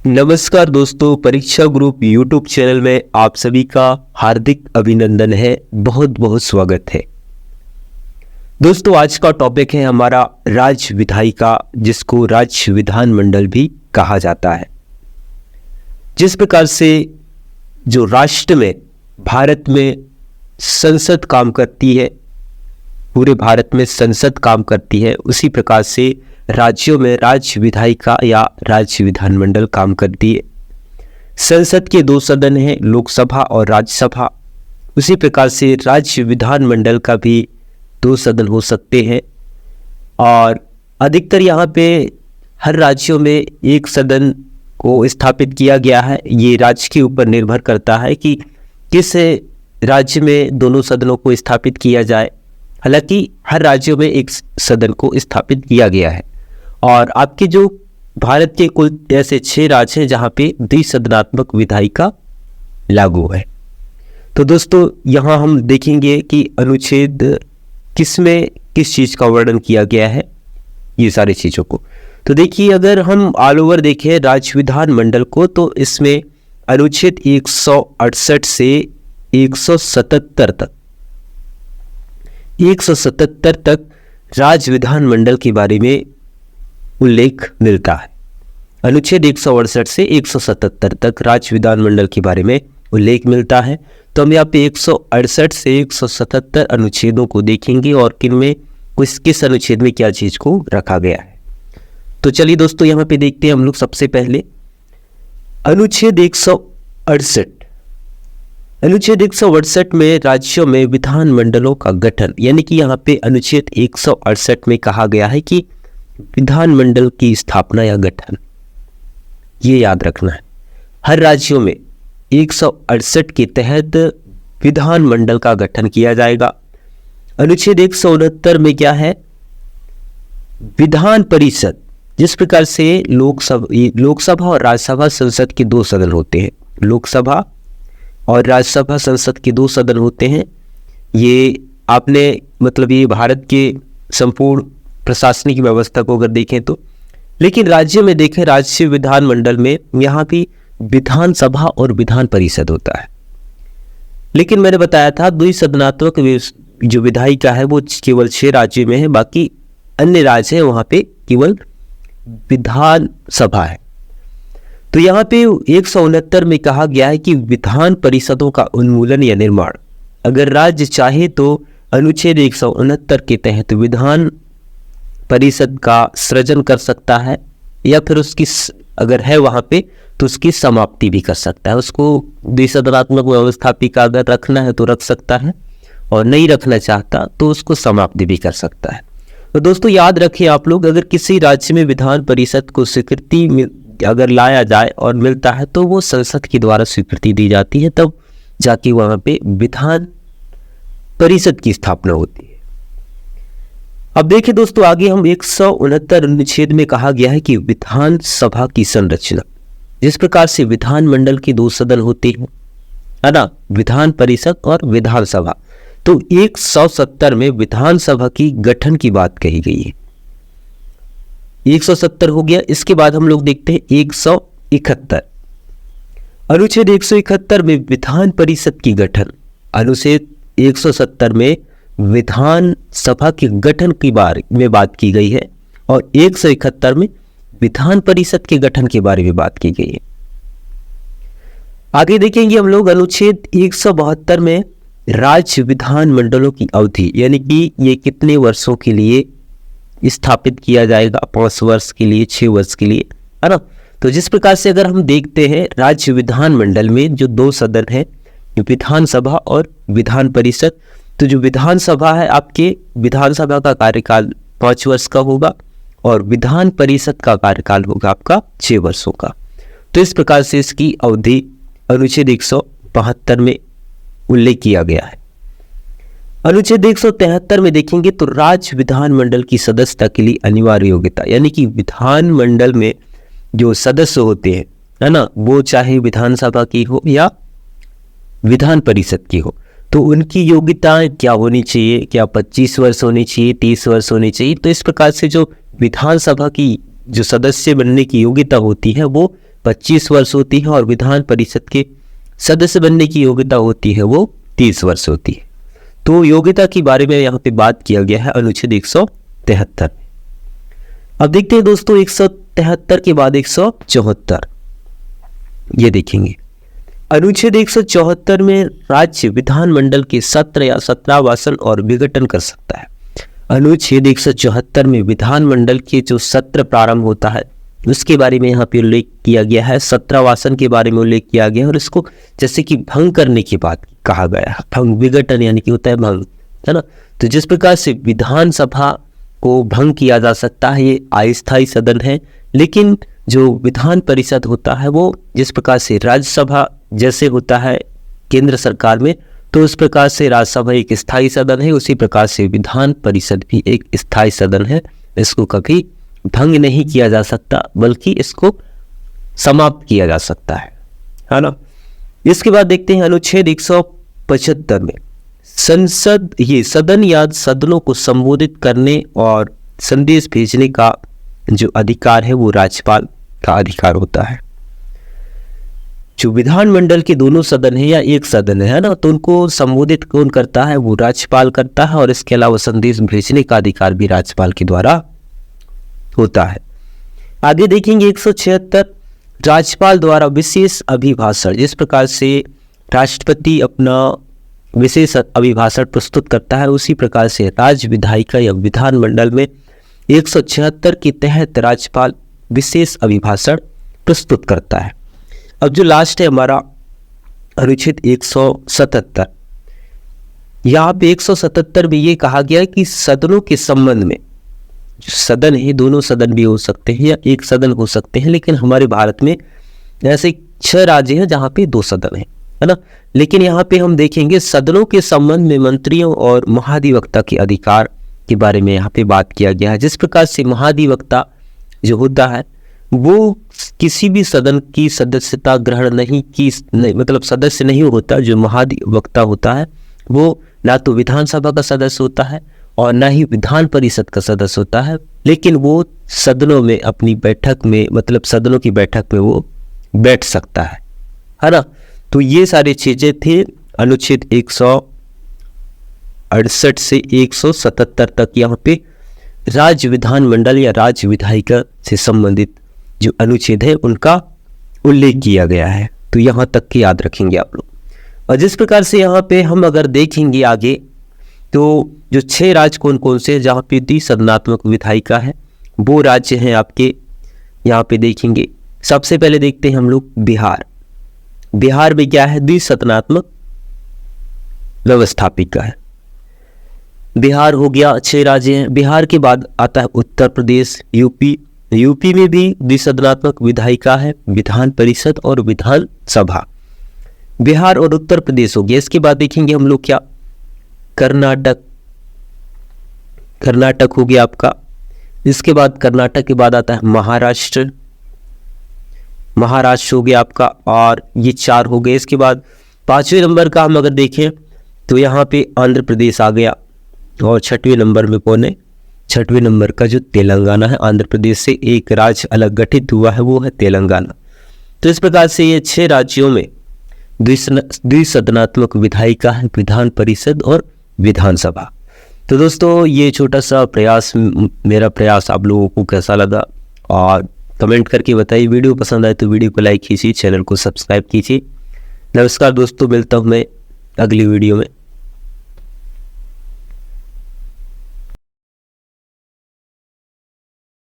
नमस्कार दोस्तों, परीक्षा ग्रुप यूट्यूब चैनल में आप सभी का हार्दिक अभिनंदन है। बहुत बहुत स्वागत है। दोस्तों, आज का टॉपिक है हमारा राज्य विधायिका, जिसको राज्य विधानमंडल भी कहा जाता है। जिस प्रकार से जो राष्ट्र में, भारत में संसद काम करती है, पूरे भारत में संसद काम करती है, उसी प्रकार से राज्यों में राज्य विधायिका या राज्य विधानमंडल काम करती है। संसद के दो सदन हैं, लोकसभा और राज्यसभा। उसी प्रकार से राज्य विधानमंडल का भी दो सदन हो सकते हैं और अधिकतर यहाँ पे हर राज्यों में एक सदन को स्थापित किया गया है। ये राज्य के ऊपर निर्भर करता है कि किस राज्य में दोनों सदनों को स्थापित किया जाए। हालांकि हर राज्यों में एक सदन को स्थापित किया गया है और आपके जो भारत के कुल ऐसे 6 राज्य हैं जहाँ पे द्विसदनात्मक विधायिका लागू है। तो दोस्तों, यहाँ हम देखेंगे कि अनुच्छेद किसमें किस चीज़ का वर्णन किया गया है, ये सारी चीज़ों को। तो देखिए, अगर हम ऑल ओवर देखें राज्य विधानमंडल को, तो इसमें अनुच्छेद 168 से 177 तक राज्य विधानमंडल के बारे में उल्लेख मिलता है। अनुच्छेद 168 से 177 तक राज्य विधानमंडल के बारे में उल्लेख मिलता है। तो हम यहाँ पे 168 से 177 अनुच्छेदों को देखेंगे और किनमें किस अनुच्छेद में क्या चीज़ को रखा गया है। तो चलिए दोस्तों, यहाँ पे देखते हैं हम लोग सबसे पहले अनुच्छेद 168। अनुच्छेद 168 में राज्यों में विधानमंडलों का गठन, यानी कि यहाँ पे अनुच्छेद 168 में कहा गया है कि विधानमंडल की स्थापना या गठन, ये याद रखना है। हर राज्यों में 168 के तहत विधानमंडल का गठन किया जाएगा। अनुच्छेद 169 में क्या है? विधान परिषद। जिस प्रकार से लोकसभा और राज्यसभा संसद के दो सदन होते हैं, लोकसभा और राज्यसभा संसद के दो सदन होते हैं। ये आपने ये भारत के संपूर्ण प्रशासनिक व्यवस्था को अगर देखें तो, लेकिन राज्य में देखें, राज्य विधानमंडल में यहाँ भी विधानसभा और विधान परिषद होता है। लेकिन मैंने बताया था द्विसदनात्मक जो विधायिका है वो केवल 6 राज्यों में है, बाकी अन्य राज्य हैं वहाँ पे केवल विधानसभा है। तो यहाँ पे 169 में कहा गया है कि विधान परिषदों का उन्मूलन या निर्माण, अगर राज्य चाहे तो अनुच्छेद 169 के तहत विधान परिषद का सृजन कर सकता है, या फिर उसकी अगर है वहाँ पे तो उसकी समाप्ति भी कर सकता है। उसको द्विसदनात्मक व्यवस्था का अगर रखना है तो रख सकता है, और नहीं रखना चाहता तो उसको समाप्ति भी कर सकता है। तो दोस्तों, याद रखें आप लोग, अगर किसी राज्य में विधान परिषद को स्वीकृति अगर लाया जाए और मिलता है तो वो संसद के द्वारा स्वीकृति दी जाती है, तब जाके वहाँ पे विधान परिषद की स्थापना होती है। अब देखिए दोस्तों, आगे हम 169 अनुच्छेद में कहा गया है कि विधानसभा की संरचना। जिस प्रकार से विधानमंडल के दो सदन होते हैं, है ना, विधान परिषद और विधानसभा, तो 170 में विधानसभा की गठन की बात कही गई है। 170 हो गया। इसके बाद हम लोग देखते हैं 171 अनुच्छेद 171 में विधान परिषद की गठन। अनुच्छेद 170 में विधानसभा के गठन की बारे में बात की गई है और 171 में विधान परिषद के गठन के बारे में बात की गई है। आगे देखेंगे हम लोग अनुच्छेद 172 में राज्य विधानमंडलों की अवधि, यानी कि ये कितने वर्षों के लिए स्थापित किया जाएगा, 5 वर्ष के लिए, 6 वर्ष के लिए, है ना। तो जिस प्रकार से अगर हम देखते हैं राज्य विधानमंडल में जो दो सदन है, विधानसभा और विधान परिषद, तो जो विधानसभा है, आपके विधानसभा का कार्यकाल 5 वर्ष का होगा और विधान परिषद का कार्यकाल होगा आपका 6 वर्षों का। तो इस प्रकार से इसकी अवधि अनुच्छेद 172 में उल्लेख किया गया है। अनुच्छेद 173 में देखेंगे तो राज्य विधानमंडल की सदस्यता के लिए अनिवार्य योग्यता, यानी कि विधानमंडल में जो सदस्य होते हैं, है ना, वो चाहे विधानसभा की हो या विधान परिषद की हो, तो उनकी योग्यताएं क्या होनी चाहिए, क्या 25 वर्ष होनी चाहिए, 30 वर्ष होनी चाहिए। तो इस प्रकार से जो विधानसभा की जो सदस्य बनने की योग्यता होती है वो 25 वर्ष होती है और विधान परिषद के सदस्य बनने की योग्यता होती है वो 30 वर्ष होती है। तो योग्यता के बारे में यहाँ पे बात किया गया है अनुच्छेद 173। अब देखते हैं दोस्तों 173 के बाद 174 ये देखेंगे। अनुच्छेद 174 में राज्य विधानमंडल के सत्र या सत्रावासन और विघटन कर सकता है। अनुच्छेद 174 में विधानमंडल के जो सत्र प्रारंभ होता है उसके बारे में यहाँ पे उल्लेख किया गया है, सत्रावासन के बारे में उल्लेख किया गया है और इसको जैसे कि भंग करने की बात कहा गया है। भंग विघटन यानी कि होता है भंग, है ना। तो जिस प्रकार से विधानसभा को भंग किया जा सकता है ये अस्थायी सदन है, लेकिन जो विधान परिषद होता है वो जिस प्रकार से राज्यसभा जैसे होता है केंद्र सरकार में, तो उस प्रकार से राज्यसभा एक स्थायी सदन है, उसी प्रकार से विधान परिषद भी एक स्थायी सदन है। इसको कभी भंग नहीं किया जा सकता बल्कि इसको समाप्त किया जा सकता है ना। इसके बाद देखते हैं अनुच्छेद 175 में संसद ये सदन या सदनों को संबोधित करने और संदेश भेजने का जो अधिकार है वो राज्यपाल का अधिकार होता है। जो विधानमंडल के दोनों सदन है या एक सदन है ना, तो उनको संबोधित कौन करता है वो राज्यपाल करता है और इसके अलावा संदेश भेजने का अधिकार भी राज्यपाल के द्वारा होता है। आगे देखेंगे 176 राज्यपाल द्वारा विशेष अभिभाषण। जिस प्रकार से राष्ट्रपति अपना विशेष अभिभाषण प्रस्तुत करता है उसी प्रकार से राज्य विधायिका या विधानमंडल में 176 के तहत राज्यपाल विशेष अभिभाषण प्रस्तुत करता है। अब जो लास्ट है हमारा अनुच्छेद 177, यहाँ पे 177 में ये कहा गया है कि सदनों के संबंध में, जो सदन है दोनों सदन भी हो सकते हैं या एक सदन हो सकते हैं, लेकिन हमारे भारत में ऐसे 6 राज्य हैं जहाँ पे 2 सदन है ना। लेकिन यहाँ पे हम देखेंगे सदनों के संबंध में मंत्रियों और महाधिवक्ता के अधिकार के बारे में यहाँ पे बात किया गया है। जिस प्रकार से महाधिवक्ता जो होता है वो किसी भी सदन की सदस्यता ग्रहण नहीं मतलब सदस्य नहीं होता। जो महाधिवक्ता होता है वो ना तो विधानसभा का सदस्य होता है और ना ही विधान परिषद का सदस्य होता है, लेकिन वो सदनों में अपनी बैठक में मतलब सदनों की बैठक में वो बैठ सकता है ना। तो ये सारी चीजें थी अनुच्छेद 168 से 177 तक यहाँ पे राज्य विधानमंडल या राज्य विधायिका से संबंधित जो अनुच्छेद है उनका उल्लेख किया गया है। तो यहाँ तक की याद रखेंगे आप लोग। और जिस प्रकार से यहाँ पे हम अगर देखेंगे आगे तो जो 6 राज्य कौन कौन से जहाँ पे द्विसदनात्मक विधायिका है वो राज्य हैं आपके यहाँ पे देखेंगे। सबसे पहले देखते हैं हम लोग बिहार। बिहार में क्या है द्विसदनात्मक व्यवस्थापिका है। बिहार हो गया, 6 राज्य हैं। बिहार के बाद आता है उत्तर प्रदेश, यूपी में भी द्विसदनात्मक विधायिका है, विधान परिषद और विधानसभा। बिहार और उत्तर प्रदेश हो गया। इसके बाद देखेंगे हम लोग क्या कर्नाटक हो गया आपका। इसके बाद कर्नाटक के बाद आता है महाराष्ट्र हो गया आपका, और ये 4 हो गए। इसके बाद 5वें नंबर का हम अगर देखें तो यहाँ पे आंध्र प्रदेश आ गया, और 6वें नंबर में कौन है 6वें नंबर का जो तेलंगाना है। आंध्र प्रदेश से एक राज्य अलग गठित हुआ है वो है तेलंगाना। तो इस प्रकार से ये 6 राज्यों में द्विसदनात्मक विधायिका है, विधान परिषद और विधानसभा। तो दोस्तों ये छोटा सा प्रयास, मेरा प्रयास आप लोगों को कैसा लगा और कमेंट करके बताइए। वीडियो पसंद आए तो वीडियो को लाइक कीजिए, चैनल को सब्सक्राइब कीजिए। नमस्कार दोस्तों, मिलता हूँ मैं अगली वीडियो में।